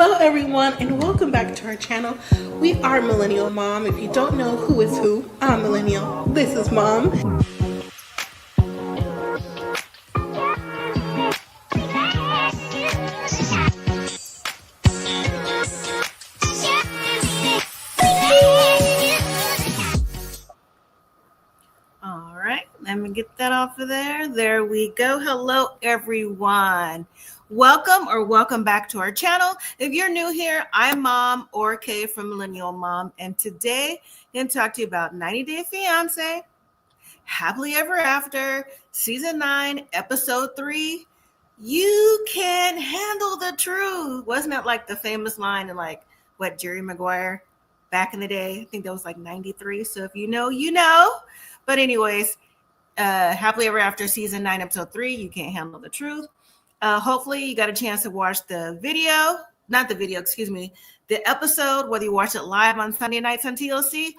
Hello everyone and welcome back to our channel. We are Millennial Mom. If you don't know who is who, I'm Millennial. This is Mom. All right, let me get that off of there. There we go. Hello everyone. Welcome back to our channel. If you're new here, I'm Mom or Kay from Millennial Mom, and today I'm going to talk to you about 90 Day Fiancé, Happily Ever After, Season 9, Episode 3. You can handle the truth. Wasn't that like the famous line in like what Jerry Maguire back in the day? I think that was like 93. So if you know, you know. But anyways, Happily Ever After, Season 9, Episode 3, You Can't Handle the Truth. Hopefully you got a chance to watch the episode, whether you watch it live on Sunday nights on TLC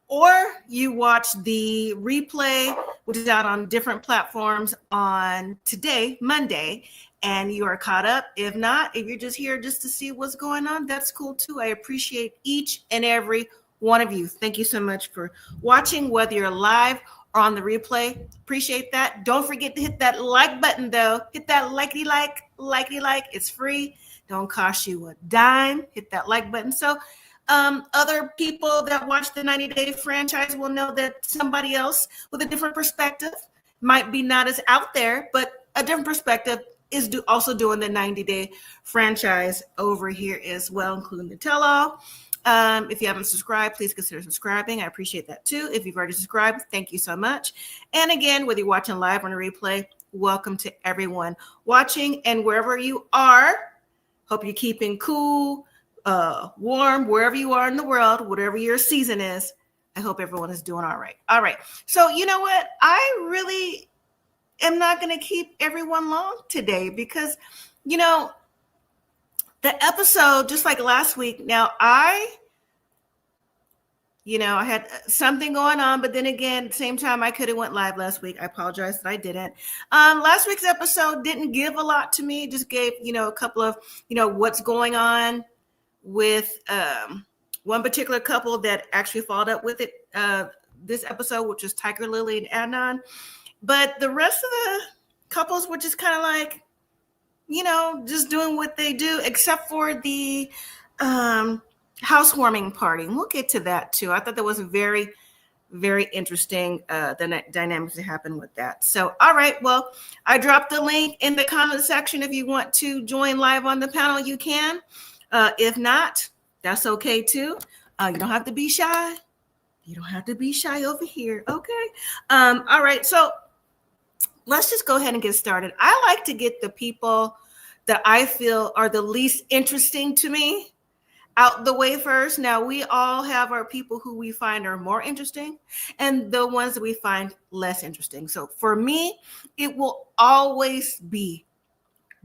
or you watch the replay, which is out on different platforms on today, Monday, and you are caught up. If not, if you're just here just to see what's going on, that's cool too. I appreciate each and every one of you. Thank you so much for watching, whether you're live or on the replay. Appreciate that. Don't forget to hit that like button though. Hit that likey like. It's free. Don't cost you a dime. Hit that like button. So other people that watch the 90 Day franchise will know that somebody else with a different perspective might be not as out there, but a different perspective is also doing the 90 Day franchise over here as well, including the tell-all. If you haven't subscribed, please consider subscribing. I appreciate that too. If you've already subscribed, thank you so much. And again, whether you're watching live or on a replay, welcome to everyone watching. And wherever you are, hope you're keeping cool, warm, wherever you are in the world, whatever your season is. I hope everyone is doing all right. All right. So you know what? I really am not going to keep everyone long today because, you know, the episode, just like last week, now I had something going on, but then again, at the same time, I could have went live last week. I apologize that I didn't. Last week's episode didn't give a lot to me. It just gave, a couple of, what's going on with one particular couple that actually followed up with it this episode, which is Tigerlilly and Adnan. But the rest of the couples were just kind of like, just doing what they do, except for the housewarming party. And we'll get to that too. I thought that was very, very interesting, the dynamics that happened with that. So, all right. Well, I dropped the link in the comment section. If you want to join live on the panel, you can. If not, that's okay too. You don't have to be shy. You don't have to be shy over here. Okay. All right. So let's just go ahead and get started. I like to get the people that I feel are the least interesting to me out the way first. Now, we all have our people who we find are more interesting and the ones that we find less interesting. So for me, it will always be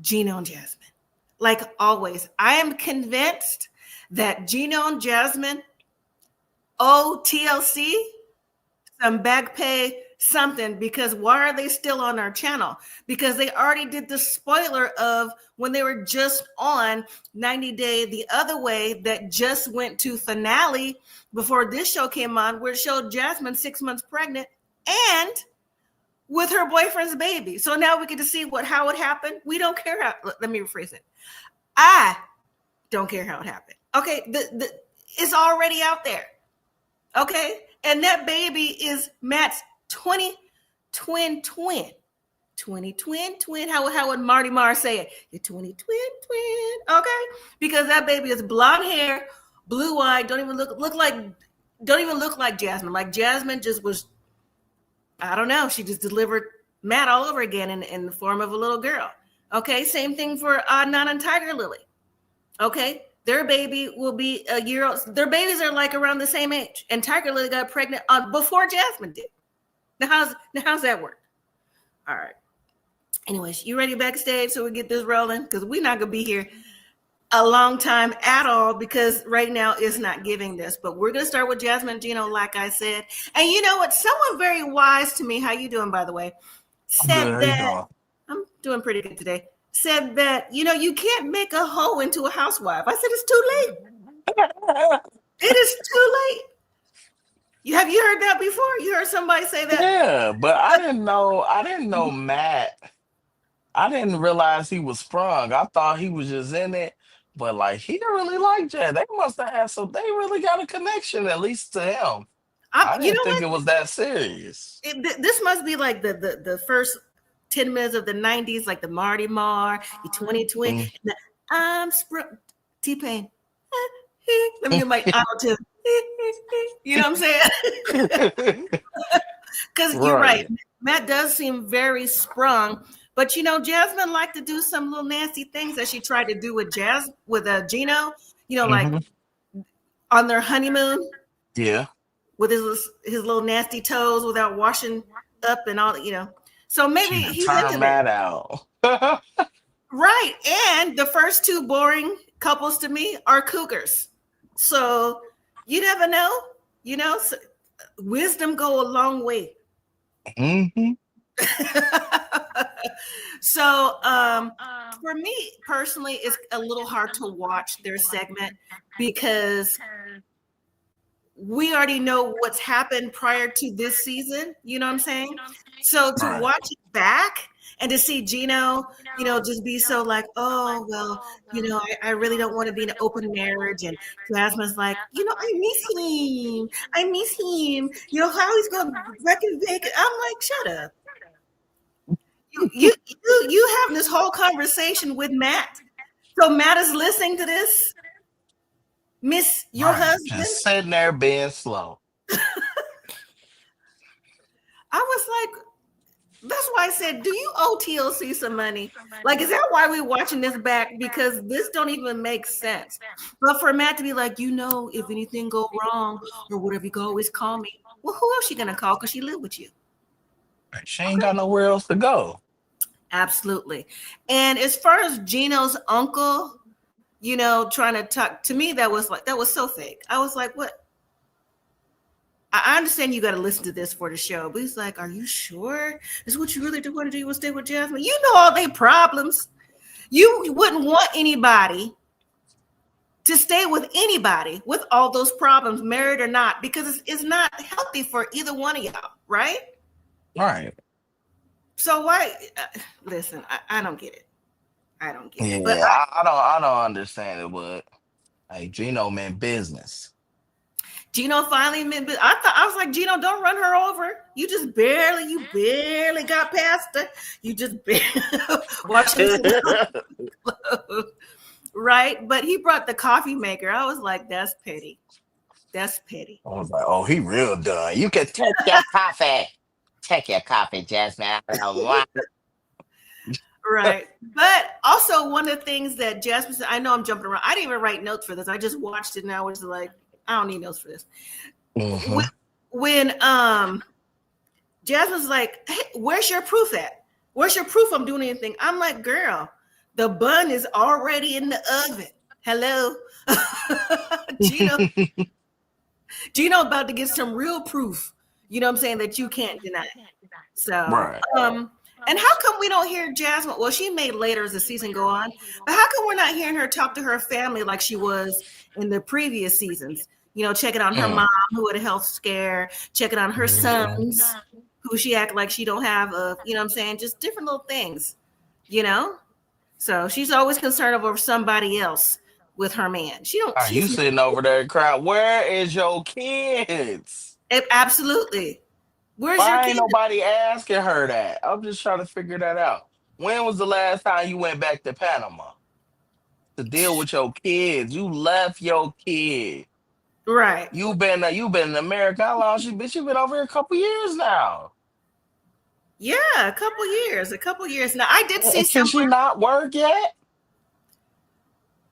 Gino and Jasmine. Like always, I am convinced that Gino and Jasmine owe TLC some back pay something, because why are they still on our channel? Because they already did the spoiler of when they were just on 90 Day the other way that just went to finale before this show came on, where it showed Jasmine 6 months pregnant and with her boyfriend's baby. So now we get to see how it happened. We don't care how, let me rephrase it. I don't care how it happened. Okay, it's already out there. Okay, and that baby is Matt's 20 twin. How would Marty Marr say it? Your 20 twin. Okay, because that baby is blonde hair, blue eyed. Don't even look like Jasmine. Like Jasmine just was, I don't know. She just delivered Matt all over again in the form of a little girl. Okay, same thing for Adnan and Tigerlilly. Okay. Their baby will be a year old. Their babies are like around the same age. And Tigerlilly got pregnant before Jasmine did. Now how's that work? All right. Anyways, you ready backstage so we get this rolling? Because we're not going to be here a long time at all, because right now it's not giving this. But we're going to start with Jasmine and Gino, like I said. And you know what? Someone very wise to me, how you doing, by the way, said that I'm doing pretty good today. said that, you can't make a hoe into a housewife. I said, it's too late. It is too late. Have you heard that before? You heard somebody say that? Yeah, but I didn't know Matt. I didn't realize he was sprung. I thought he was just in it, but like he really liked Jazz. They must have had some. They really got a connection, at least to him. I You didn't know think what? it was that serious. This must be like the first 10 minutes of the 90s, like the Marty Marr, the 2020. Mm. I'm sprung. T-Pain. Let me get my auto tune. You know what I'm saying? Because you're right. Matt does seem very sprung. But Jasmine liked to do some little nasty things that she tried to do with Gino, like on their honeymoon. Yeah. With his little nasty toes without washing up and all, So maybe he's into that out. Right. And the first two boring couples to me are cougars. So you never know, so wisdom go a long way. Mm-hmm. So for me personally, it's a little hard to watch their segment because we already know what's happened prior to this season. You know what I'm saying? So to watch it back and to see Gino, just be so like, oh, well, I really don't want to be in an open marriage. And Jasmine's like, I miss him. How he's going to reckon vacant. I'm like, shut up. You having this whole conversation with Matt. So Matt is listening to this. Miss your husband. Just sitting there being slow. I was like, that's why I said, do you owe TLC some money? Like, is that why we're watching this back? Because this don't even make sense. But for Matt to be like, if anything go wrong or whatever, you can always call me. Well, who else she gonna call? Because she live with you. She ain't got nowhere else to go. Absolutely. And as far as Gino's uncle, trying to talk to me, that was so fake. I was like, what? I understand you got to listen to this for the show, but he's like, are you sure this is what you really do want to do? You want to stay with Jasmine? You know all their problems. You wouldn't want anybody to stay with anybody with all those problems, married or not, because it's not healthy for either one of y'all, right? Right. So why? Listen, I don't get it. I don't get it. But I don't understand it, but hey, Gino meant business. Gino finally meant business. I was like, Gino, don't run her over. You barely got past her. You just barely watch this. Right? But he brought the coffee maker. I was like, that's petty. That's petty. I was like, oh, he real done. You can take your coffee. Take your coffee, Jasmine. Right. But also one of the things that Jasmine said, I know I'm jumping around. I didn't even write notes for this. I just watched it and I was like, I don't need notes for this. Mm-hmm. When Jasmine's like, hey, where's your proof at? Where's your proof I'm doing anything? I'm like, girl, the bun is already in the oven. Hello. Gino about to get some real proof. You know what I'm saying? That you can't deny. So, and how come we don't hear Jasmine? Well, she made later as the season go on, but how come we're not hearing her talk to her family like she was in the previous seasons? Checking on her mom who had a health scare, checking on her sons who she act like she don't have a, you know what I'm saying? Just different little things, So she's always concerned over somebody else with her man. She don't. Are you sitting over there crying? Where is your kids? Absolutely. Where's Why your ain't kid? nobody asking her that? I'm just trying to figure that out. When was the last time you went back to Panama to deal with your kids? You left your kid. Right. You've been in America. How long she been? She been over here a couple years now. Yeah, a couple years. Now I did see. Can she not work yet?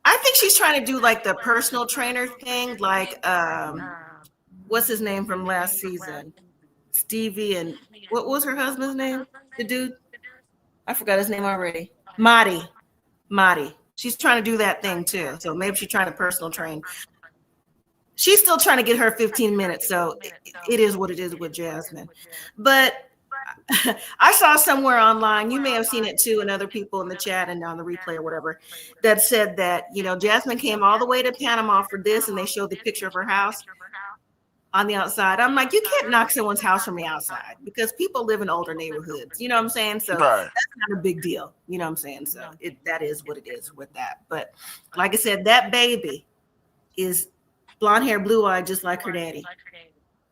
I think she's trying to do like the personal trainer thing, like what's his name from last season? Stevie, and what was her husband's name? The dude, I forgot his name already. Marty. She's trying to do that thing too. So maybe she's trying to personal train. She's still trying to get her 15 minutes. So it is what it is with Jasmine. But I saw somewhere online, you may have seen it too, and other people in the chat and on the replay or whatever, that said that, Jasmine came all the way to Panama for this, and they showed the picture of her house on the outside. I'm like, you can't knock someone's house from the outside because people live in older neighborhoods. You know what I'm saying? So Right. that's not a big deal. You know what I'm saying? So that is what it is with that. But like I said, that baby is blonde hair, blue eye, just like her daddy.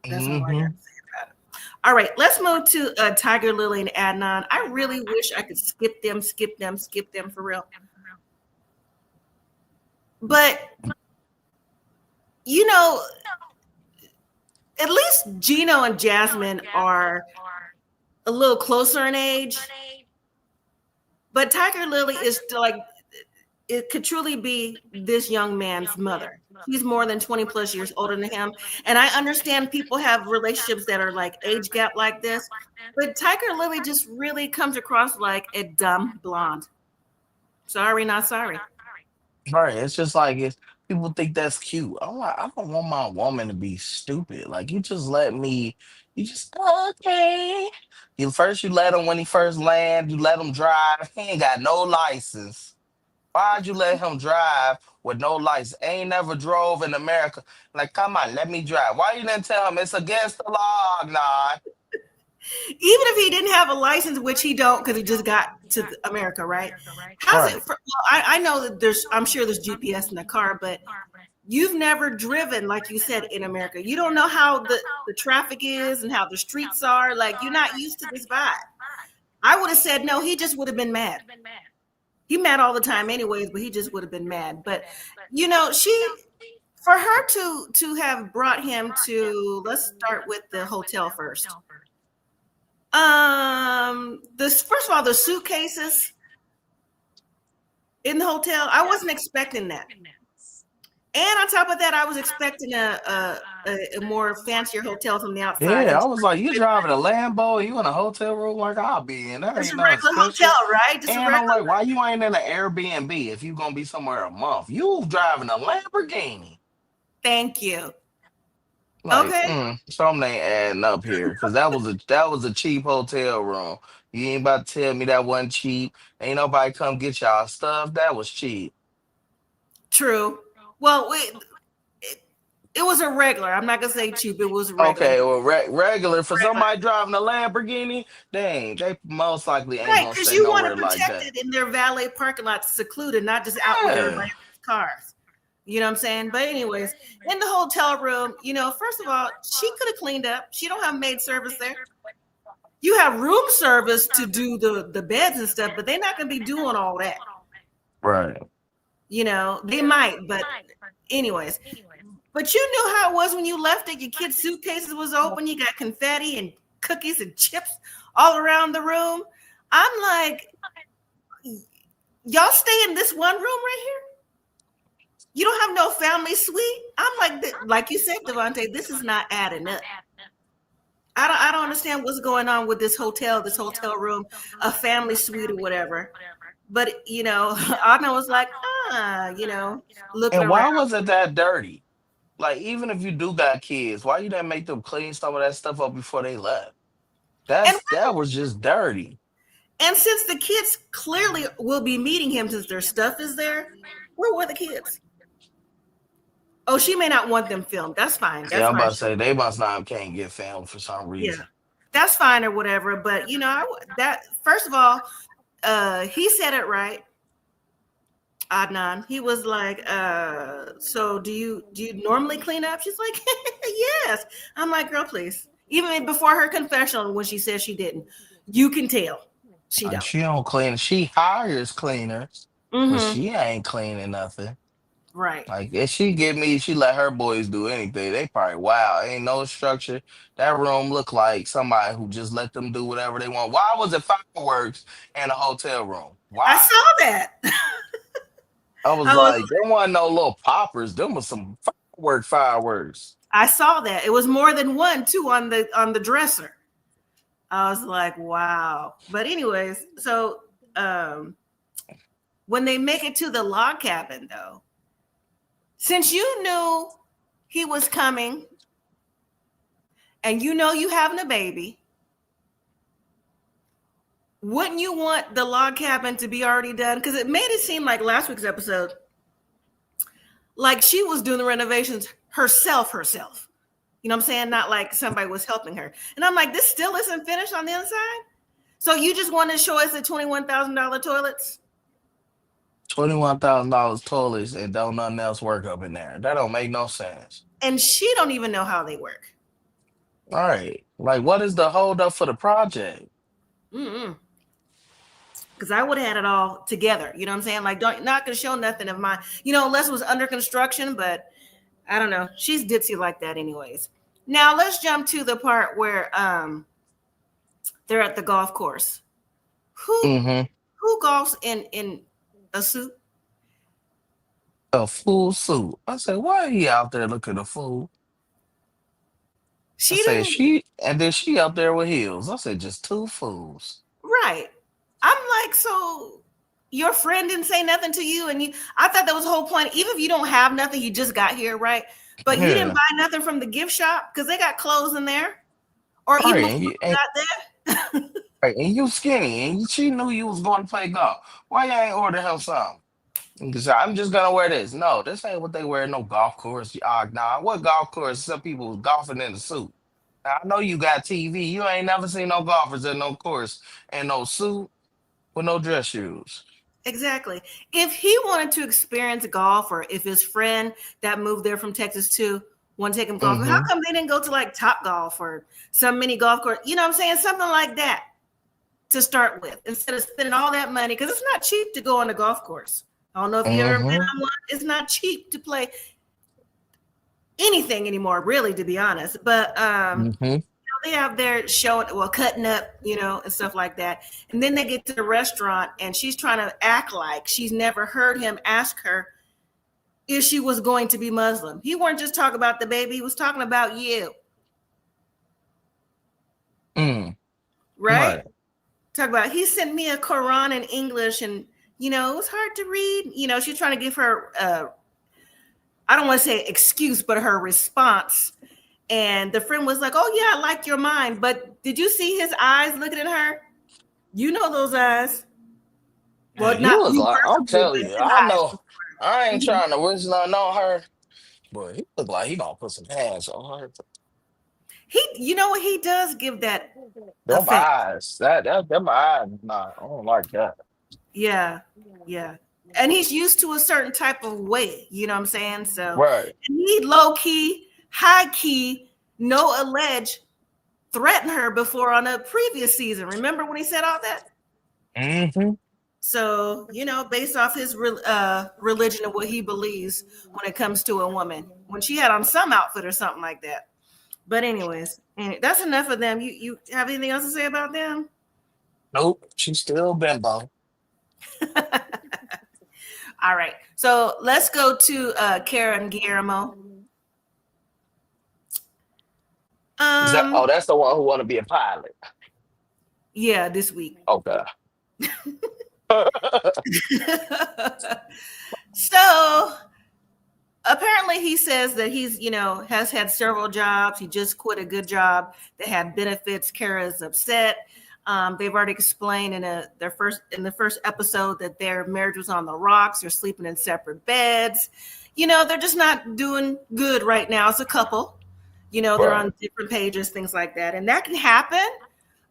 That's all I got to say about it. All right, let's move to Tigerlilly and Adnan. I really wish I could skip them for real. But, at least Gino and Jasmine are a little closer in age. But Tigerlilly is still like, it could truly be this young man's mother. He's more than 20 plus years older than him. And I understand people have relationships that are like age gap like this, but Tigerlilly just really comes across like a dumb blonde. Sorry, not sorry. Right. It's just like people think that's cute. I'm like, I don't want my woman to be stupid. Like you just let me, you just okay. You let him when he first land, you let him drive. He ain't got no license. Why'd you let him drive with no license? Ain't never drove in America. Like, come on, let me drive. Why you didn't tell him it's against the law, Adnan? Even if he didn't have a license, which he don't, because he just got to America, right? How's Right. it? I know that I'm sure there's GPS in the car, but you've never driven, like you said, in America. You don't know how the traffic is and how the streets are. Like, you're not used to this vibe. I would have said no. He just would have been mad. He mad all the time anyways, but he just would have been mad. But, for her to have brought him to, let's start with the hotel first. First of all, the suitcases in the hotel, I wasn't expecting that. And on top of that, I was expecting a more fancier hotel from the outside. Yeah, I was like, you driving a Lambo, you in a hotel room like I'll be in. That Just ain't a nothing regular special. hotel, right? Just a And I'm regular. like, why you ain't in an Airbnb if you gonna be somewhere a month? You driving a Lamborghini. Thank you. Like, Okay. something ain't adding up here. Cause that was a cheap hotel room. You ain't about to tell me that wasn't cheap. Ain't nobody come get y'all stuff. That was cheap. True. Well, it was a regular. I'm not gonna say cheap. It was a regular. Okay, well, regular for somebody driving a Lamborghini, they most likely ain't Right, gonna because stay you want to nowhere like protect that. it in their valet parking lot, secluded, not just out with Yeah, everybody else's cars. You know what I'm saying? But anyways, in the hotel room, first of all, she could have cleaned up. She don't have maid service there. You have room service to do the beds and stuff, but they're not gonna be doing all that. right. They might, but anyways. But you knew how it was when you left it. Your kids' suitcases was open. You got confetti and cookies and chips all around the room. I'm like, y'all stay in this one room right here? You don't have no family suite? I'm like you said, Devontae, this is not adding up. I don't understand what's going on with this hotel room, a family suite or whatever. But Adnan was like, looking And why around. was it that dirty? Like, even if you do got kids, why you didn't make them clean some of that stuff up before they left? And That was just dirty. And since the kids clearly will be meeting him since their stuff is there, where were the kids? Oh, she may not want them filmed. That's fine. Yeah, That's I'm fine. about to say they must not can't get filmed for some Yeah, reason. that's fine or whatever. But that first of all, he said it right. Adnan, he was like, so do you normally clean up? She's like, yes. I'm like, girl, please. Even before her confession, when she said she didn't, you can tell she Like don't. she don't clean. She hires cleaners, but Mm-hmm. she ain't cleaning nothing. Right. Like if she let her boys do anything, they probably wow, ain't no structure. That room look like somebody who just let them do whatever they want. Why was it fireworks in a hotel room? I Why? saw that. I was I was like, there wasn't no little poppers. Them was some fireworks. I saw that. It was more than one too on the dresser. I was like, wow. But anyways, so when they make it to the log cabin though, since you knew he was coming and you having a baby, wouldn't you want the log cabin to be already done? Because it made it seem like last week's episode, like she was doing the renovations herself. You know what I'm saying? Not like somebody was helping her. And I'm like, this still isn't finished on the inside? So you just want to show us the $21,000 toilets? $21,000 toilets and don't nothing else work up in there. That don't make no sense. And she don't even know how they work. All right. Like, what is the holdup for the project? Because I would have had it all together. You know what I'm saying? Like, not going to show nothing of mine. You know, unless it was under construction, but I don't know. She's ditzy like that anyways. Now, let's jump to the part where they're at the golf course. Who golfs in a suit? A full suit. I said, why are he out there looking a fool? She I said, didn't. and then she out there with heels. I said, just two fools. Right. I'm like, so your friend didn't say nothing to you, and I thought that was the whole point. Even if you don't have nothing, you just got here, right? But you didn't buy nothing from the gift shop because they got clothes in there, or even if you got there. Right, and you skinny, and she knew you was going to play golf. Why you ain't order him something? Because I'm just gonna wear this. No, this ain't what they wear. No golf course. Nah, what golf course? Some people golfing in a suit. Now, I know you got TV. You ain't never seen no golfers in no course and no suit with no dress shoes. Exactly. If he wanted to experience golf, or if his friend that moved there from Texas too want to take him golfing, how come they didn't go to like Top Golf or some mini golf course? You know what I'm saying? Something like that to start with, instead of spending all that money, because it's not cheap to go on a golf course. I don't know if you ever been on one. It's not cheap to play anything anymore, really, to be honest. But they have their showing, cutting up, and stuff like that. And then they get to the restaurant, and she's trying to act like she's never heard him ask her if she was going to be Muslim. He weren't just talking about the baby; he was talking about you, right? Talk about, he sent me a Quran in English, and it was hard to read. She's trying to give her, I don't want to say excuse, but her response. And the friend was like, oh, yeah, I like your mind. But did you see his eyes looking at her? You know those eyes. Well, Man, not you. I'll tell you. I know. I ain't trying to wish nothing on her, but he look like he gonna put some hands on her. You know what? He does give that Them effect. eyes. Them eyes. Nah, I don't like that. Yeah. And he's used to a certain type of way, you know what I'm saying? So Right. He low key, high key, no alleged threatened her before on a previous season. Remember when he said all that? So, based off his religion and what he believes when it comes to a woman, when she had on some outfit or something like that. But anyways, that's enough of them. You have anything else to say about them? Nope. She's still bimbo. All right. So let's go to Kara and Guillermo. That's the one who want to be a pilot. Yeah, this week. Okay. So apparently he says that he's, has had several jobs. He just quit a good job that had benefits. Kara is upset. They've already explained in the first episode that their marriage was on the rocks. They're sleeping in separate beds. They're just not doing good right now as a couple. They're on different pages, things like that. And that can happen,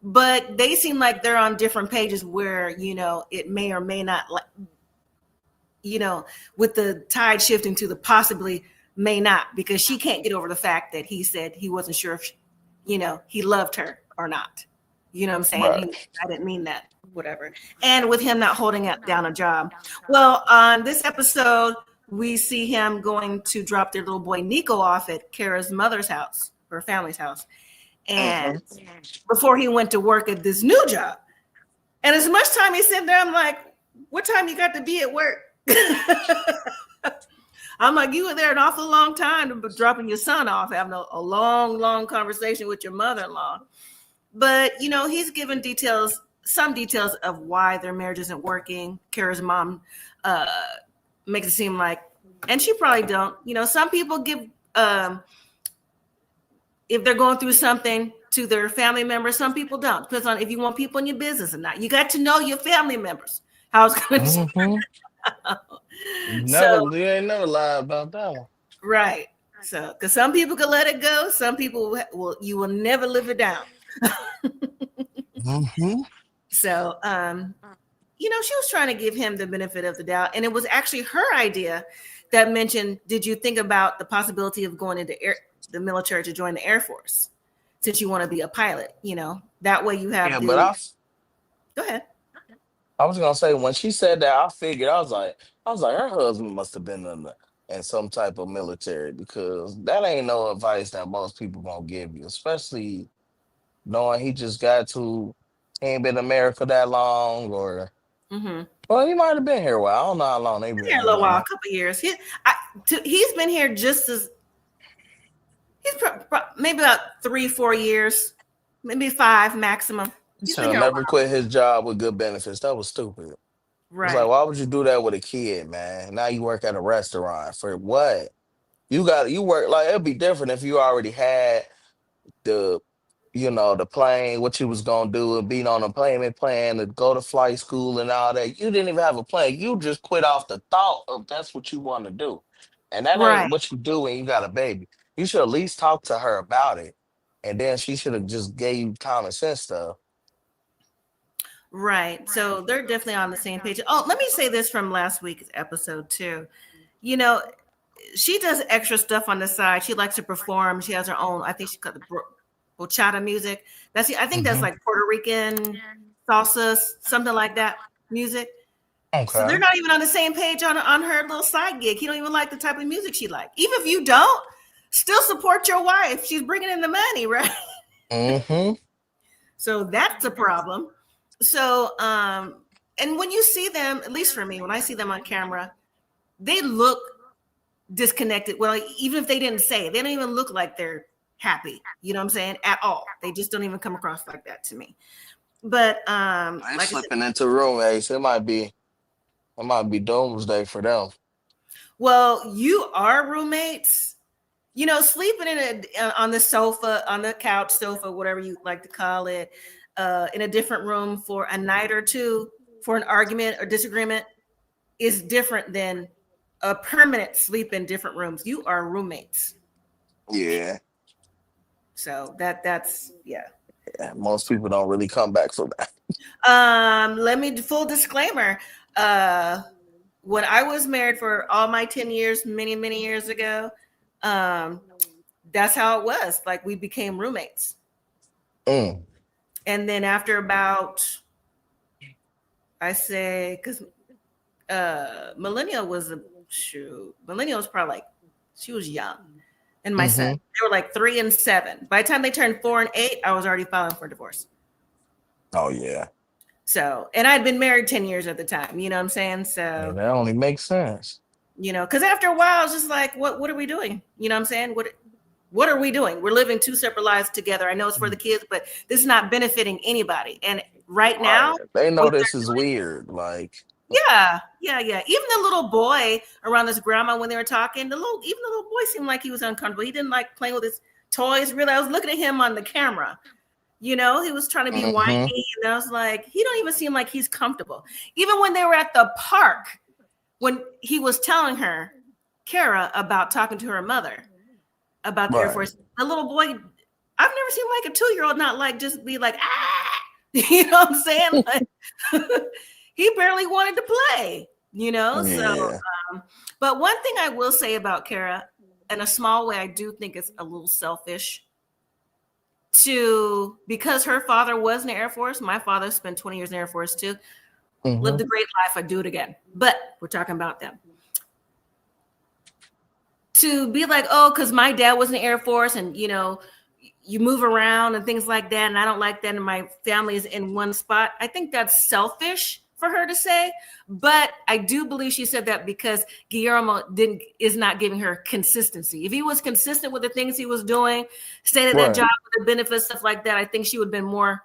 but they seem like they're on different pages where, it may or may not, with the tide shifting to the possibly may not, because she can't get over the fact that he said he wasn't sure if, he loved her or not. You know what I'm saying? Right. I didn't mean that, whatever. And with him not holding down a job. Well, on this episode, we see him going to drop their little boy Nico off at Kara's mother's house, her family's house. And before he went to work at this new job. And as much time he's sitting there, I'm like, what time you got to be at work? I'm like, you were there an awful long time dropping your son off, having a long conversation with your mother-in-law. But, he's given some details of why their marriage isn't working. Kara's mom makes it seem like, and she probably don't, some people give, if they're going through something, to their family members. Some people don't. Depends on if you want people in your business or not. You got to know your family members. How it's going to turn out. So, You ain't never lied about that one. right. So, because some people can let it go. Some people you will never live it down. So, she was trying to give him the benefit of the doubt. And it was actually her idea that mentioned, did you think about the possibility of going into the military to join the Air Force since you want to be a pilot? That way you have But go ahead. I was gonna say when she said that, I figured I was like her husband must have been in some type of military, because that ain't no advice that most people gonna give you, especially knowing he just he ain't been in America that long, or well, he might have been here a while. I don't know how long they been here a little while, a couple of years. He's been here just as he's maybe about 3-4 years, maybe 5 maximum. He should have never quit his job with good benefits. That was stupid. Right. It's like, why would you do that with a kid, man? Now you work at a restaurant for what? You work like, it'd be different if you already had the plane, what you was gonna do, and being on a payment plan to go to flight school and all that. You didn't even have a plan. You just quit off the thought of that's what you want to do. And that ain't what you do when you got a baby. You should at least talk to her about it. And then she should have just gave you common sense stuff. Right. So they're definitely on the same page. Oh, let me say this from last week's episode too. She does extra stuff on the side. She likes to perform. She has her own, I think she got the bachata music. I think that's like Puerto Rican salsa, something like that music. Okay. So they're not even on the same page on her little side gig. He don't even like the type of music she likes. Even if you don't, still support your wife. She's bringing in the money, right? So that's a problem. So, and when you see them, at least for me, when I see them on camera, they look disconnected. Well, even if they didn't say it, they don't even look like they're happy. You know what I'm saying? At all. They just don't even come across like that to me. But like slipping into roommates, it might be doomsday for them. Well, you are roommates. Sleeping on the sofa, on the couch sofa, whatever you like to call it, in a different room for a night or two for an argument or disagreement is different than a permanent sleep in different rooms. You are roommates. Yeah. So that's yeah. Most people don't really come back from that. Full disclaimer. When I was married for all my 10 years, many, many years ago, that's how it was. Like, we became roommates. And then after about, I say, because Millennial was probably like, she was young. And my son, they were like 3 and 7. By the time they turned 4 and 8, I was already filing for divorce. Oh, yeah. So, and I'd been married 10 years at the time, you know what I'm saying? So yeah, that only makes sense. Because after a while, it's just like, what are we doing? You know what I'm saying? What are we doing? We're living 2 seperat lives together. I know it's for the kids, but this is not benefiting anybody. And right now, they know this is weird. Like, yeah. Even the little boy around his grandma, when they were talking, the little boy seemed like he was uncomfortable. He didn't like playing with his toys. Really, I was looking at him on the camera. He was trying to be whiny, and I was like, he don't even seem like he's comfortable. Even when they were at the park, when he was telling her, Kara, about talking to her mother about the Air Force, the little boy, I've never seen like a 2-year-old not like just be like, you know what I'm saying? Like, he barely wanted to play, Yeah. So, but one thing I will say about Kara, in a small way, I do think it's a little selfish because her father was in the Air Force. My father spent 20 years in the Air Force too. Lived a great life. I'd do it again. But we're talking about them. To be like, oh, because my dad was in the Air Force and, you move around and things like that. And I don't like that. And my family is in one spot. I think that's selfish for her to say. But I do believe she said that because Guillermo is not giving her consistency. If he was consistent with the things he was doing, stayed at that job with the benefits, stuff like that, I think she would have been more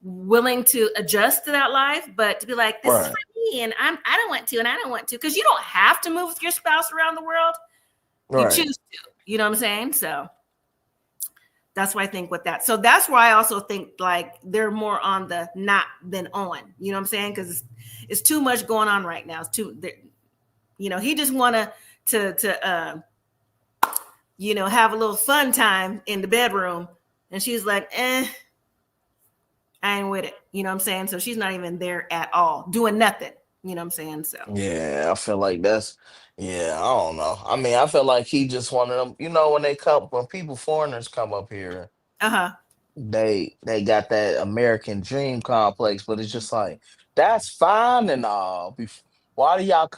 willing to adjust to that life. But to be like, this is for me and I don't want to, and I don't want to, because you don't have to move with your spouse around the world. You choose to, you know what I'm saying? So That's why I think with that. So that's why I also think like they're more on the not than on. You know what I'm saying? Because it's too much going on right now. It's too, you know, he just wanna to you know, have a little fun time in the bedroom, and she's like, I ain't with it. You know what I'm saying? So she's not even there at all, doing nothing. You know what I'm saying? So Yeah, I feel like that's yeah, I don't know. I mean, I feel like he just one of them, when they come when people foreigners come up here, uh-huh. they got that American dream complex, but it's just like that's fine and all. Why do y'all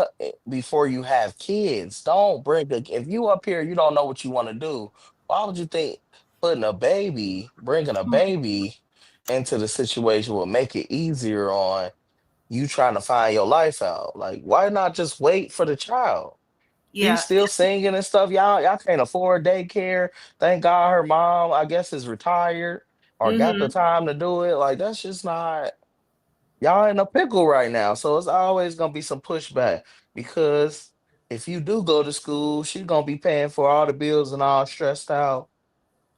before you have kids? Don't bring a if you up here, you don't know what you want to do. Why would you think bringing a baby into the situation will make it easier on you trying to find your life out? Like, why not just wait for the child? She's Yeah. still singing and stuff. Y'all can't afford daycare. Thank God her mom, I guess, is retired or got the Mm-hmm. time to do it. Like, that's just not y'all in a pickle right now. So it's always gonna be some pushback because if you do go to school, she's gonna be paying for all the bills and all stressed out.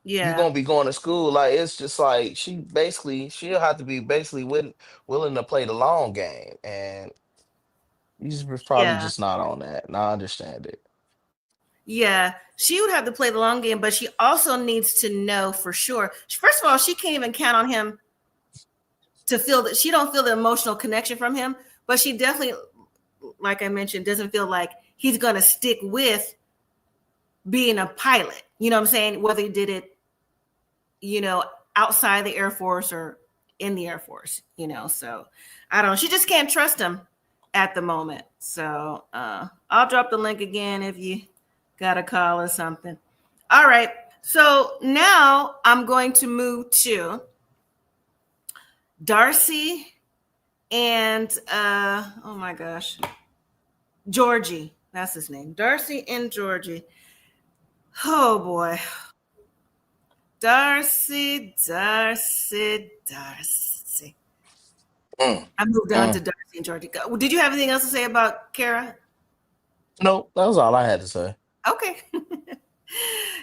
You Yeah. gonna be going to school. Like it's just like she'll have to be basically willing to play the long game. And he's probably Yeah. just not on that. And I understand it. Yeah. She would have to play the long game, but she also needs to know for sure. First of all, she can't even count on him to feel that she don't feel the emotional connection from him, but she definitely, like I mentioned, doesn't feel like he's gonna stick with being a pilot. You know what I'm saying? Whether he did it, you know, outside the Air Force or in the Air Force, you know. So I don't know. She just can't trust him at the moment. So I'll drop the link again if you got a call or something. All right. So now I'm going to move to Darcy and oh my gosh, Georgie. That's his name. Darcy and Georgie. Oh boy. Darcy. Mm, I moved on to mm. Darcy and Georgie. Did you have anything else to say about Kara? Nope, that was all I had to say. Okay.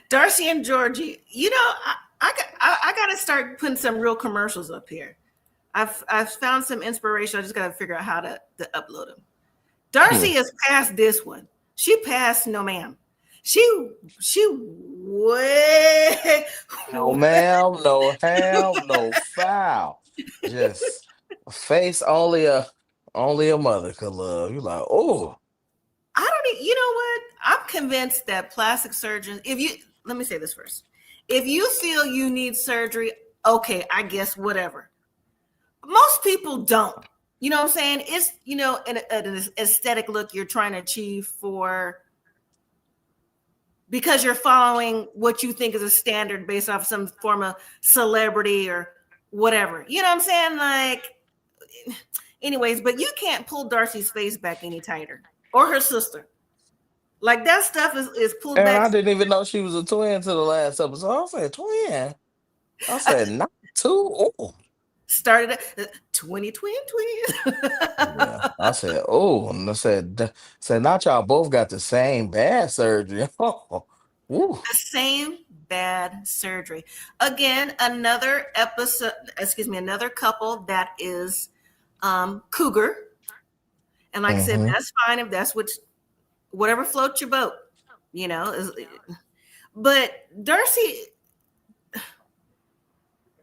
Darcy and Georgie. You know, I got to start putting some real commercials up here. I've found some inspiration. I just got to figure out how to upload them. Darcy has passed this one. She passed no ma'am. She way No ma'am, no ham, no foul. Just a face only a mother could love. You like, oh. I don't. You know what? I'm convinced that plastic surgeons. If you let me say this first, if you feel you need surgery, okay, I guess whatever. Most people don't. You know what I'm saying? It's an aesthetic look you're trying to achieve for because you're following what you think is a standard based off some form of celebrity or whatever. You know what I'm saying? Like, anyways, but you can't pull Darcy's face back any tighter or her sister. Like that stuff is pulled And back. I didn't even know she was a twin to the last episode. I said twin. I said not two. Oh. Started 20 twin. Yeah. I said, oh, and I said not y'all both got the same bad surgery. Oh, woo. The same bad surgery. Again, another episode, excuse me, another couple that is cougar. And like I said, Mm-hmm. that's fine if that's whatever floats your boat, but Darcy,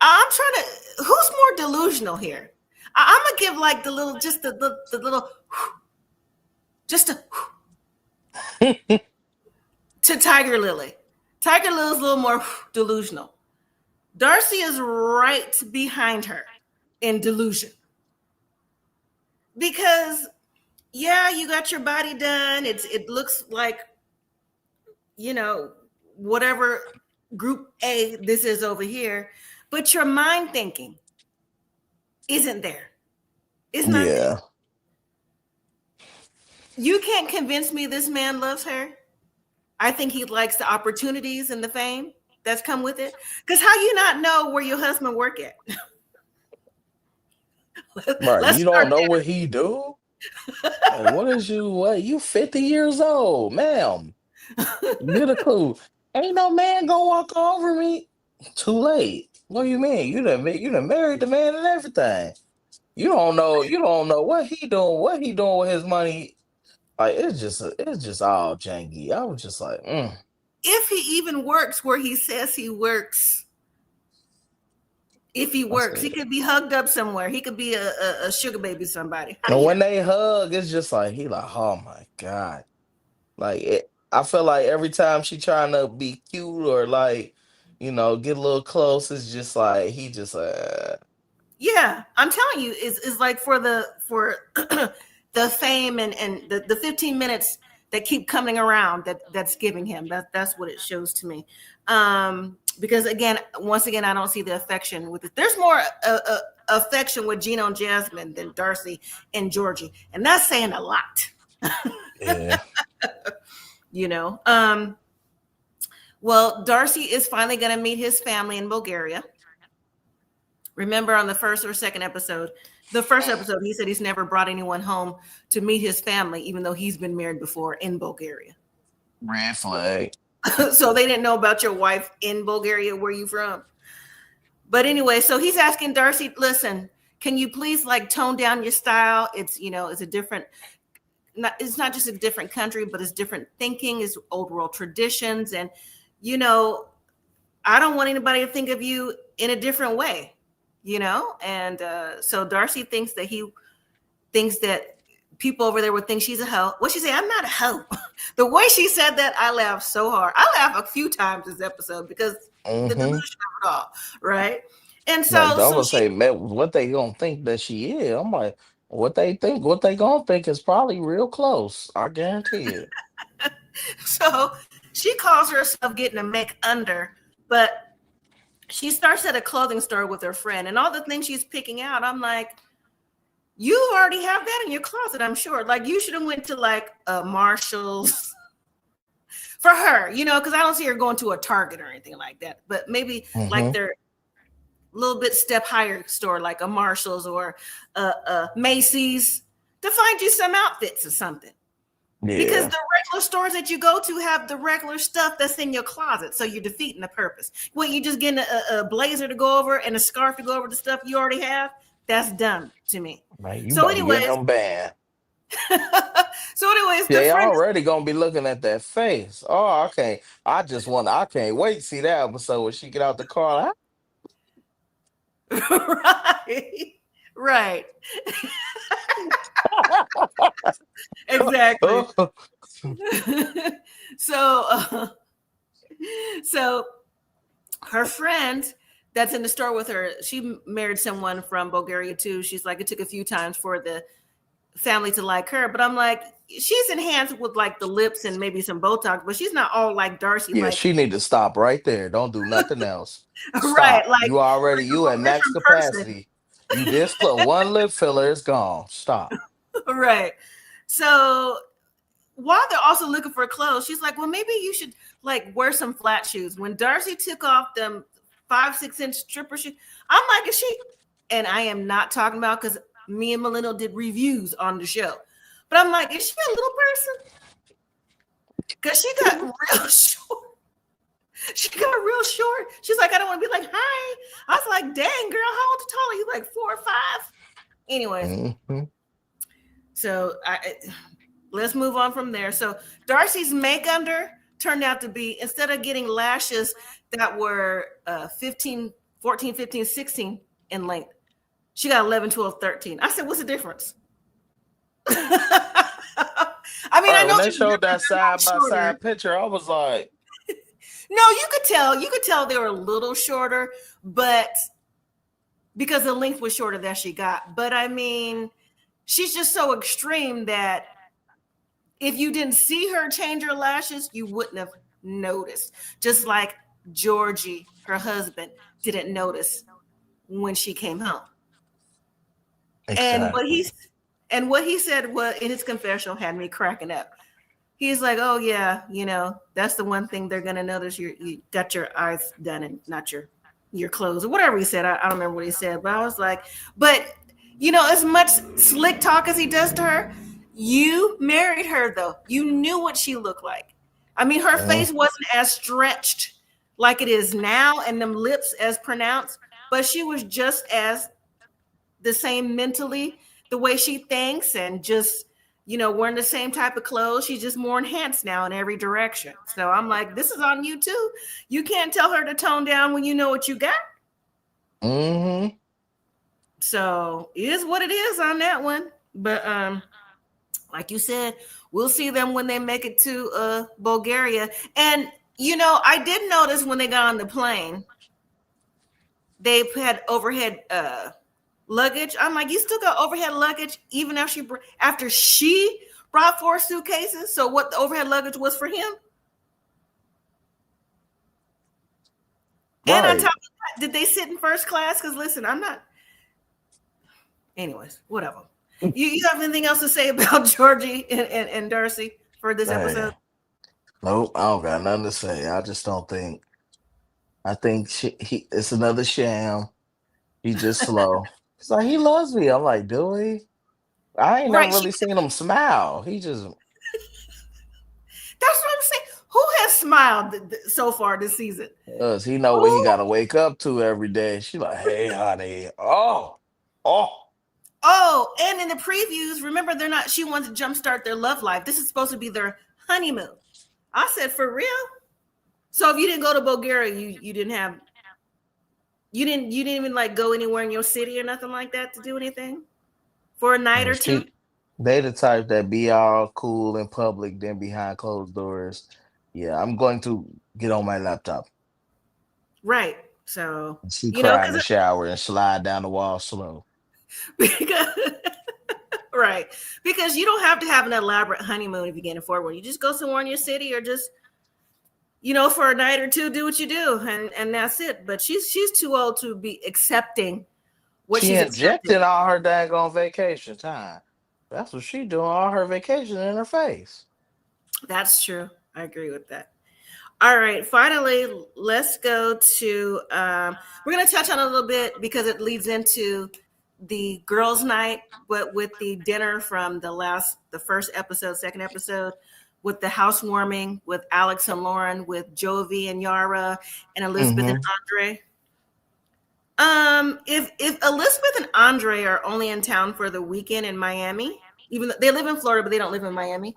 I'm trying to, who's more delusional here? I'm gonna give like the little, just the little, just a to Tigerlilly. Tigerlilly's a little more delusional. Darcy is right behind her in delusion. Because yeah, you got your body done. It looks like, whatever group A this is over here, but your mind thinking isn't there. It's not there. Yeah. You can't convince me this man loves her. I think he likes the opportunities and the fame that's come with it. Because how you not know where your husband work at? Right. Let's You start don't know there. what he do? Like, what you 50 years old, ma'am. Get a clue. Ain't no man gonna walk over me. Too late. What do you mean? You done married the man and everything. You don't know what he doing with his money. Like it's just all janky. I was just like, If he even works where he says he works. If he works, he could be hugged up somewhere. He could be a sugar baby somebody. And when they hug, it's just like he like, oh my God. Like I feel like every time she trying to be cute or like, get a little close, it's just like he just Yeah, I'm telling you, is like for the the fame and the 15 minutes that keep coming around that's giving him. That's what it shows to me. Because once again, I don't see the affection with it. There's more affection with Gino and Jasmine than Darcy and Georgie, and that's saying a lot. Yeah. Well, Darcy is finally going to meet his family in Bulgaria. Remember on the first or second episode, the first episode, he said he's never brought anyone home to meet his family, even though he's been married before in Bulgaria. Red flag. So they didn't know about your wife in Bulgaria. Where you from? But anyway, so he's asking Darcy, listen, can you please like tone down your style? It's, it's a different, it's not just a different country, but it's different thinking, it's old world traditions. And, I don't want anybody to think of you in a different way, And so Darcy thinks that people over there would think she's a hoe. What she say? I'm not a hoe. The way she said that, I laughed so hard. I laughed a few times this episode because the delusion of it all, right? And so, I'm gonna say, man, what they gonna think that she is? I'm like, what they gonna think is probably real close. I guarantee it. So she calls herself getting a make under, but she starts at a clothing store with her friend, and all the things she's picking out, I'm like, you already have that in your closet, I'm sure. Like you should have went to like a Marshall's for her, because I don't see her going to a Target or anything like that. But maybe like their a little bit step higher store, like a Marshall's or a Macy's, to find you some outfits or something. Yeah. Because the regular stores that you go to have the regular stuff that's in your closet. So you're defeating the purpose. When you just getting a blazer to go over and a scarf to go over the stuff you already have, that's dumb to me. Man, so anyways, they already gonna be looking at that face. Oh, okay. I can't wait to see that episode when she get out the car. Right. Exactly. So her friend that's in the store with her, she married someone from Bulgaria too. She's like, it took a few times for the family to like her, but I'm like, she's enhanced with like the lips and maybe some Botox, but she's not all like Darcy. Yeah, she need to stop right there. Don't do nothing else. Right, like you at max capacity. You just put one lip filler, it's gone. Stop. Right. So while they're also looking for clothes, she's like, well, maybe you should like wear some flat shoes. When Darcy took off them 5-6 inch stripper shoes, I'm like, is she? And I am not talking about, because me and Millennial did reviews on the show, but I'm like, is she a little person? Because she got real short. She got real short. She's like, I don't want to be like, hi. I was like, dang, girl, how old tall are you? Like 4 or 5? Anyways. So let's move on from there. So Darcy's make under turned out to be, instead of getting lashes that were 14, 15, 16 in length, she got 11, 12, 13. I said, what's the difference? I mean, I know when they showed that side by side picture, I was like, no, you could tell they were a little shorter, but because the length was shorter that she got. But I mean, she's just so extreme that if you didn't see her change her lashes, you wouldn't have noticed. Just like Georgie, her husband, didn't notice when she came home. Exactly. And what he said was, in his confessional, had me cracking up. He's like, oh yeah, that's the one thing they're gonna notice, you got your eyes done and not your clothes, or whatever he said. I don't remember what he said, but I was like, but as much slick talk as he does to her, you married her though. You knew what she looked like. I mean, her face wasn't as stretched like it is now, and them lips as pronounced, but she was just as the same mentally, the way she thinks, and just, wearing the same type of clothes. She's just more enhanced now in every direction. So I'm like, this is on you too. You can't tell her to tone down when you know what you got. Mm-hmm. So it is what it is on that one. But like you said, we'll see them when they make it to Bulgaria. And I did notice when they got on the plane, they had overhead luggage. I'm like, you still got overhead luggage even after she brought 4 suitcases. So what the overhead luggage was for him? Right. And on top of that, did they sit in first class? Because listen, I'm not. Anyways, whatever. You have anything else to say about Georgie and Darcy for this episode? Nope, I don't got nothing to say. I just don't think. I think it's another sham. He's just slow. It's like he loves me. I'm like, do he? I ain't never Right. really seen him smile. He just. That's what I'm saying. Who has smiled so far this season? Does he know what he got to wake up to every day? She like, hey, honey. Oh. Oh, and in the previews, remember she wants to jumpstart their love life. This is supposed to be their honeymoon. I said, for real? So if you didn't go to Bulgaria, you didn't even like go anywhere in your city or nothing like that to do anything for a night or two? They the type that be all cool in public, then behind closed doors. Yeah, I'm going to get on my laptop. Right. So she cry in the shower and slide down the wall slow. Right. Because you don't have to have an elaborate honeymoon if you can't afford one. You just go somewhere in your city or just, for a night or two, do what you do. And that's it. But she's too old to be accepting what she's injected all her daggone vacation time. That's what she doing, all her vacation in her face. That's true. I agree with that. All right. Finally, let's go to, we're going to touch on a little bit because it leads into the girls' night, but with the dinner from the first episode, second episode, with the housewarming with Alex and Loren, with Jovi and Yara, and Elizabeth and Andrei. If Elizabeth and Andrei are only in town for the weekend in Miami, even though they live in Florida, but they don't live in Miami.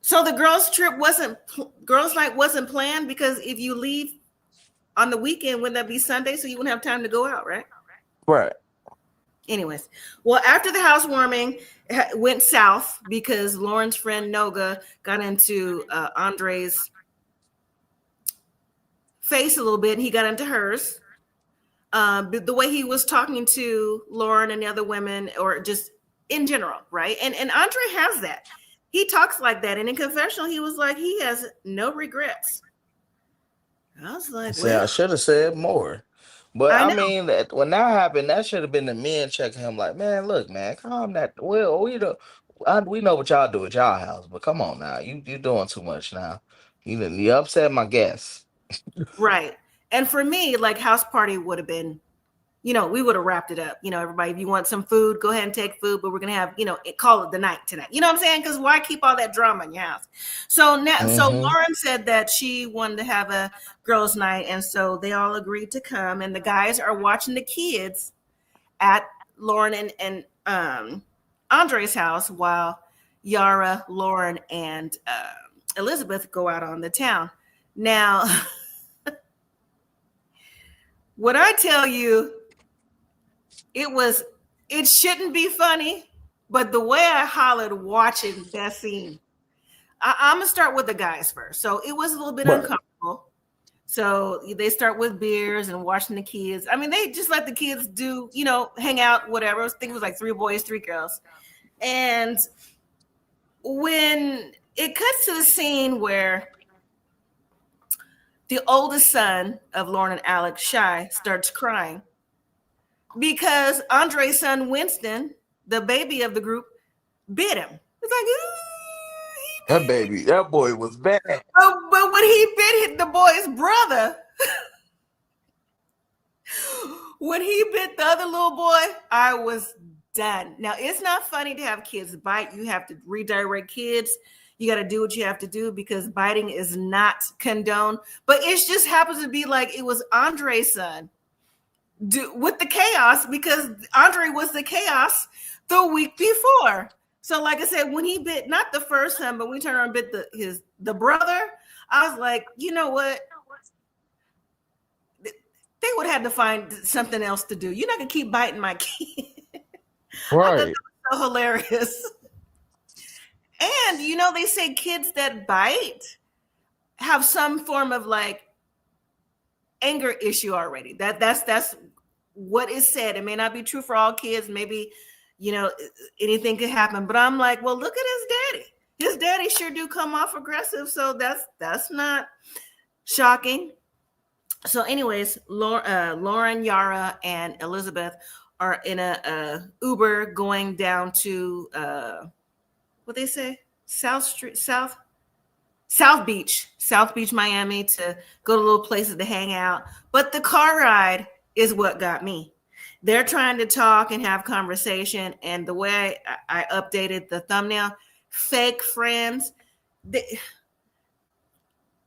So the girls' night wasn't planned, because if you leave on the weekend, wouldn't that be Sunday? So you wouldn't have time to go out, right? Right. Anyways, well, after the housewarming went south because Lauren's friend Noga got into Andrei's face a little bit, and he got into hers. The way he was talking to Loren and the other women, or just in general, right? And Andrei has that. He talks like that. And in confessional, he was like, he has no regrets. I was like, I should have said more. But I mean, when that happened, that should have been the men checking him like, man, look, man, calm that. Well, we know what y'all do at y'all house, but come on now, you doing too much now. You upset my guests. Right. And for me, like, house party would have been, we would have wrapped it up. Everybody, if you want some food, go ahead and take food, but we're going to have, call it the night tonight. You know what I'm saying? Because why keep all that drama in your house? So now, so Loren said that she wanted to have a girls' night. And so they all agreed to come. And the guys are watching the kids at Loren and Andrei's house while Yara, Loren, and Elizabeth go out on the town. Now, what I tell you, it shouldn't be funny, but the way I hollered watching that scene, I'm going to start with the guys first. So it was a little bit uncomfortable. So they start with beers and watching the kids. I mean, they just let the kids do, hang out, whatever. I think it was like 3 boys, 3 girls. And when it cuts to the scene where the oldest son of Loren and Alex, Shy, starts crying because Andrei's son, Winston, the baby of the group, bit him. It's like, that boy was bad. But when he bit the boy's brother, when he bit the other little boy, I was done. Now, it's not funny to have kids bite. You have to redirect kids. you got to do what you have to do because biting is not condoned. But it just happens to be like it was Andrei's son with the chaos because Andrei was the chaos the week before. So like I said, when he bit not the first time, but we turned around and bit the brother, I was like, you know what? They would have to find something else to do. You're not gonna keep biting my kid. Right. I thought that was so hilarious. And they say kids that bite have some form of like anger issue already. That's what is said. It may not be true for all kids. Maybe anything could happen. But I'm like, well, look at his daddy. His daddy sure do come off aggressive. So that's not shocking. So anyways, Loren, Yara, and Elizabeth are in a Uber going down to what they say, South Beach, Miami, to go to little places to hang out. But the car ride is what got me. They're trying to talk and have conversation. And the way I updated the thumbnail, fake friends,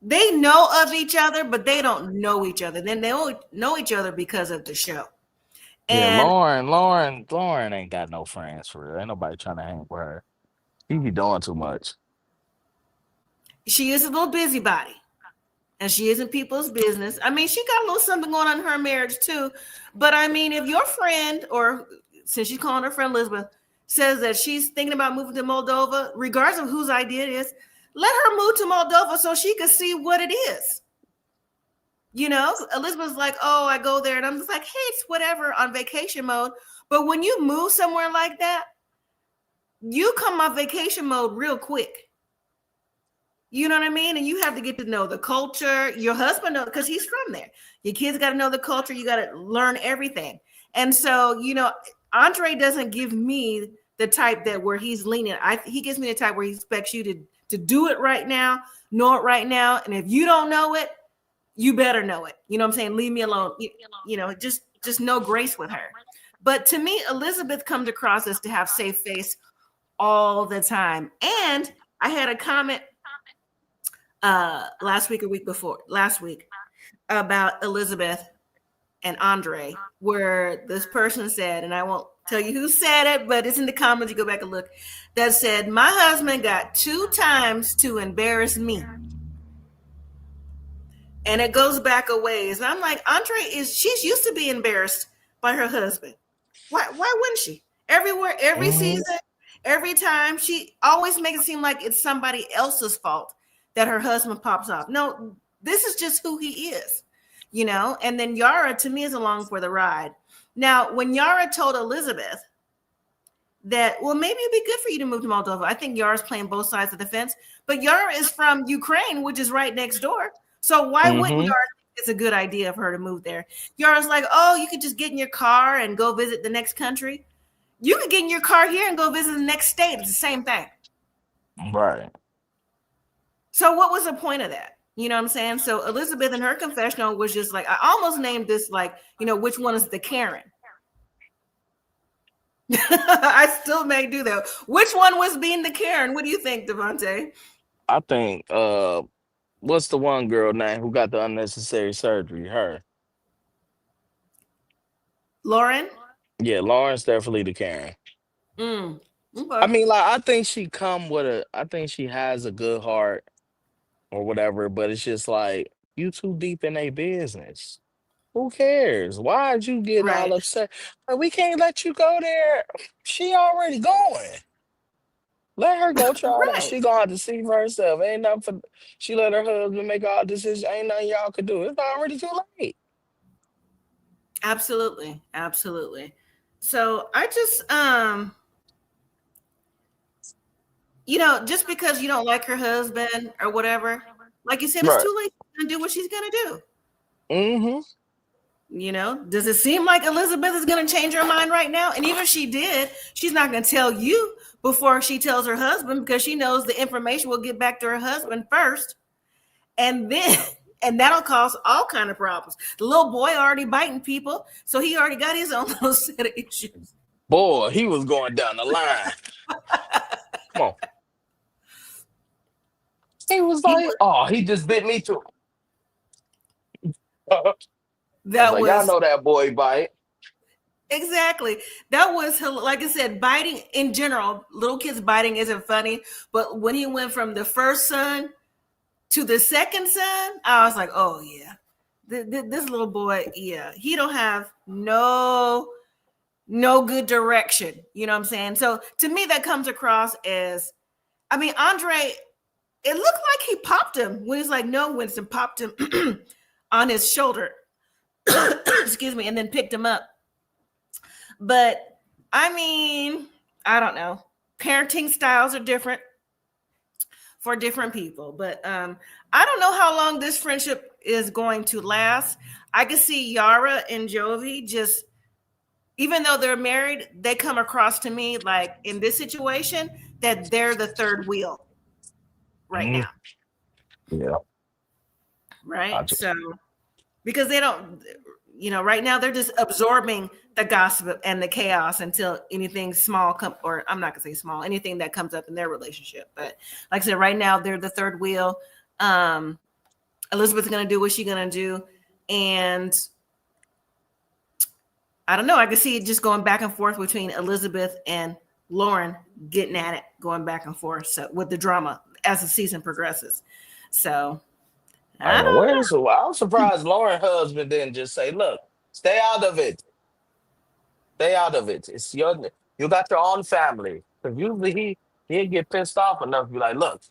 they know of each other, but they don't know each other. Then they only know each other because of the show. Yeah, And Loren ain't got no friends for real. Ain't nobody trying to hang with her. She be doing too much. she is a little busybody. And she isn't people's business. I mean, she got a little something going on in her marriage too. But I mean, if your friend, or since she's calling her friend Elizabeth, says that she's thinking about moving to Moldova, regardless of whose idea it is, let her move to Moldova so she can see what it is. Elizabeth's like, oh, I go there. And I'm just like, hey, it's whatever on vacation mode. But when you move somewhere like that, you come off vacation mode real quick. You know what I mean? And you have to get to know the culture. Your husband knows because he's from there. Your kids got to know the culture. You got to learn everything. And so, Andrei doesn't give me the type that where he's leaning. He gives me the type where he expects you to do it right now, know it right now. And if you don't know it, you better know it. You know what I'm saying? Leave me alone. Just no grace with her. But to me, Elizabeth comes across as to have safe face all the time. And I had a comment last week about Elizabeth and Andrei, where this person said, and I won't tell you who said it, but it's in the comments, you go back and look, that said, my husband got 2 times to embarrass me. And it goes back a ways. I'm like, she's used to be embarrassed by her husband. Why wouldn't she? Everywhere, every season, every time, she always makes it seem like it's somebody else's fault that her husband pops off. No, this is just who he is, and then Yara to me is along for the ride. Now, when Yara told Elizabeth that, well, maybe it'd be good for you to move to Moldova. I think Yara's playing both sides of the fence, but Yara is from Ukraine, which is right next door. So why wouldn't Yara think it's a good idea of her to move there? Yara's like, oh, you could just get in your car and go visit the next country. You could get in your car here and go visit the next state. It's the same thing. Right. So what was the point of that? You know what I'm saying? So Elizabeth in her confessional was just like, I almost named this like, which one is the Karen? I still may do that. Which one was being the Karen? What do you think, Devontae? I think what's the one girl name who got the unnecessary surgery? Her. Loren? Yeah, Lauren's definitely the Karen. Okay. I mean, like, I think she has a good heart or whatever, but it's just like, you too deep in a business. Who cares? Why are you getting all Right. upset? Like, we can't let you go there. She already going. Let her go try it out. Right. She gonna have to see for herself. Ain't nothing for she let her husband make all decisions. Ain't nothing y'all could do. It's already too late. Absolutely. So I just just because you don't like her husband or whatever, like you said, it's Right. too late to do what she's gonna do. Mm-hmm. Does it seem like Elizabeth is going to change her mind right now? And even if she did, she's not going to tell you before she tells her husband because she knows the information will get back to her husband first. And that'll cause all kind of problems. The little boy already biting people, so he already got his own little set of issues. Boy, he was going down the line. Come on. He was He like, was, oh, he just bit me too. I was that like, y'all was know that boy bite. exactly. That was like I said, biting in general, little kids biting isn't funny. But when he went from the first son to the second son, I was like, oh yeah, this little boy, yeah, he don't have no good direction. You know what I'm saying? So to me, that comes across as, I mean, Andrei, it looked like he popped him when he's like, no, Winston popped him on his shoulder, excuse me, and then picked him up. But I mean, I don't know. Parenting styles are different for different people. But I don't know how long this friendship is going to last. I can see Yara and Jovi just, even though they're married, they come across to me like in this situation that they're the third wheel right Mm, now. yeah. I Right. just, So because they don't, right now they're just absorbing the gossip and the chaos until anything small or I'm not gonna say small, anything that comes up in their relationship. But like I said, right now they're the third wheel. Elizabeth's gonna do what she's gonna do, and I don't know. I can see it just going back and forth between Elizabeth and Loren getting at it, going back and forth. So with the drama as the season progresses. So I I know. don't Where's the, I was surprised Lauren's husband didn't just say, look, stay out of it. Stay out of it. It's you got your own family. Because usually he'd get pissed off enough to be like, look,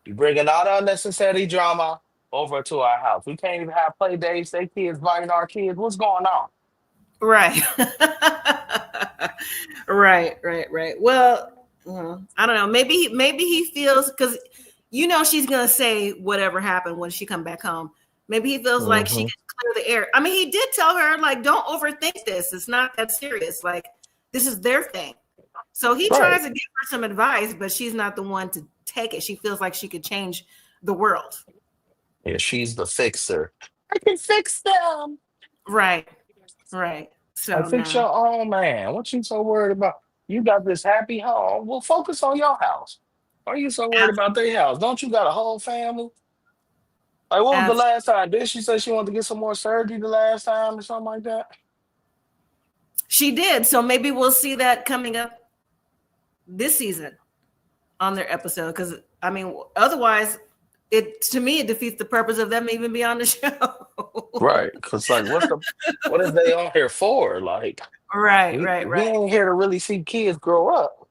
you bringing all the unnecessary drama over to our house. We can't even have play dates. They kids biting our kids. What's going on? right. Right. Well, I don't know. Maybe he feels because she's gonna say whatever happened when she come back home. Maybe he feels like she Hmm. can clear the air. I mean, he did tell her like, don't overthink this. It's not that serious. Like this is their thing. So he Right. tries to give her some advice, but she's not the one to take it. She feels like she could change the world. Yeah, she's the fixer. I can fix them. Right. Right. Like, So fix no. your own man. What you so worried about? You got this happy home. Well, focus on your house. Why are you so worried about their house? Don't you got a whole family? Like, what was the Absolutely. last time? Did she say she wanted to get some more surgery the last time or something like that? She did. So maybe we'll see that coming up this season on their episode. Because I mean, otherwise, to me it defeats the purpose of them even be on the show. Right. Because, like, what is they on here for? Like, Right, we, right, we right, ain't here to really see kids grow up.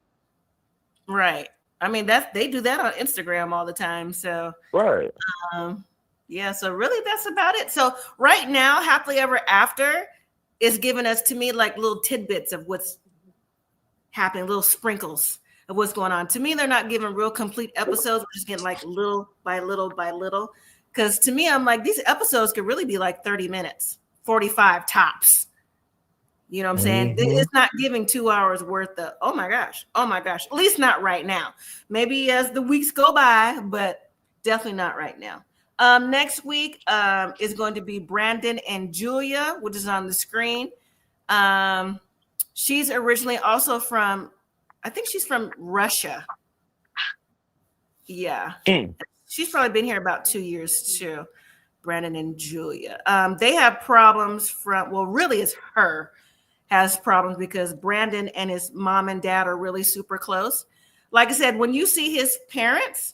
right. I mean, they do that on Instagram all the time. So Right. um, yeah. So really, that's about it. So right now, Happily Ever After is giving us to me like little tidbits of what's happening, little sprinkles of what's going on. To me, they're not giving real complete episodes. We're just getting like little by little by little. Because to me, I'm like, these episodes could really be like 30 minutes, 45 tops. You know what I'm saying? Hmm. It's not giving 2 hours worth of, oh my gosh, at least not right now. Maybe as the weeks go by, but definitely not right now. Next week is going to be Brandon and Julia, which is on the screen. Um, she's originally also from, I think she's from Russia. Yeah. Mm. She's probably been here about 2 years too. Brandon and Julia. They have problems from, well, really it's her has problems because Brandon and his mom and dad are really super close. Like I said, when you see his parents,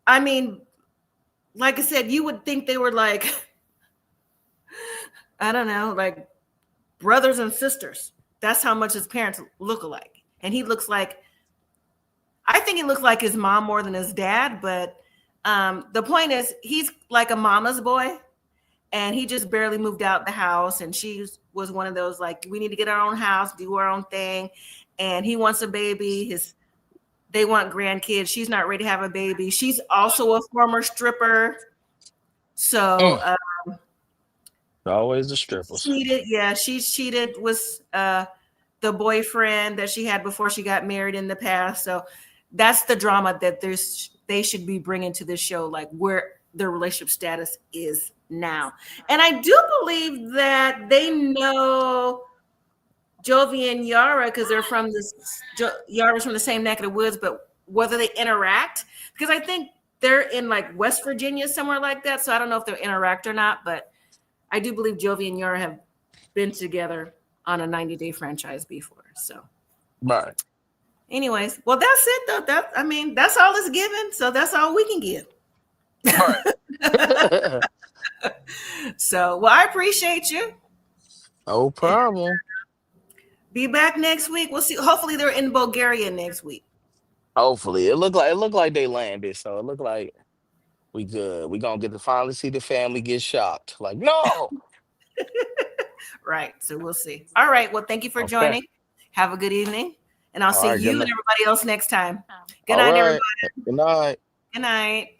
I mean, like I said, you would think they were like, I don't know, like brothers and sisters. That's how much his parents look alike. And he looks like, I think he looks like his mom more than his dad. But the point is, he's like a mama's boy. And he just barely moved out the house. And she was one of those like, we need to get our own house, do our own thing. And he wants a baby. They want grandkids. She's not ready to have a baby. She's also a former stripper. So Mm. Always the strippers. cheated. Yeah, she's cheated with the boyfriend that she had before she got married in the past. So that's the drama that they should be bringing to this show, like where their relationship status is now. And I do believe that they know Jovi and Yara because they're from Yara's from the same neck of the woods, but whether they interact, because I think they're in like West Virginia, somewhere like that. So I don't know if they'll interact or not, but I do believe Jovi and Yara have been together on a 90-day franchise before. So Right. anyways, well, that's it though. That's all it's given. So that's all we can give. Right. So, well, I appreciate you. No problem. Be back next week. We'll see. Hopefully they're in Bulgaria next week. Hopefully, it looked like they landed, so it looked like we good. We gonna get to finally see the family get shocked. Like, no. Right. So we'll see. All right. Well, thank you for Okay. joining. Have a good evening. And I'll All see right. you Good and night. everybody else next time. Good All night, right. everybody. Good night. Good night.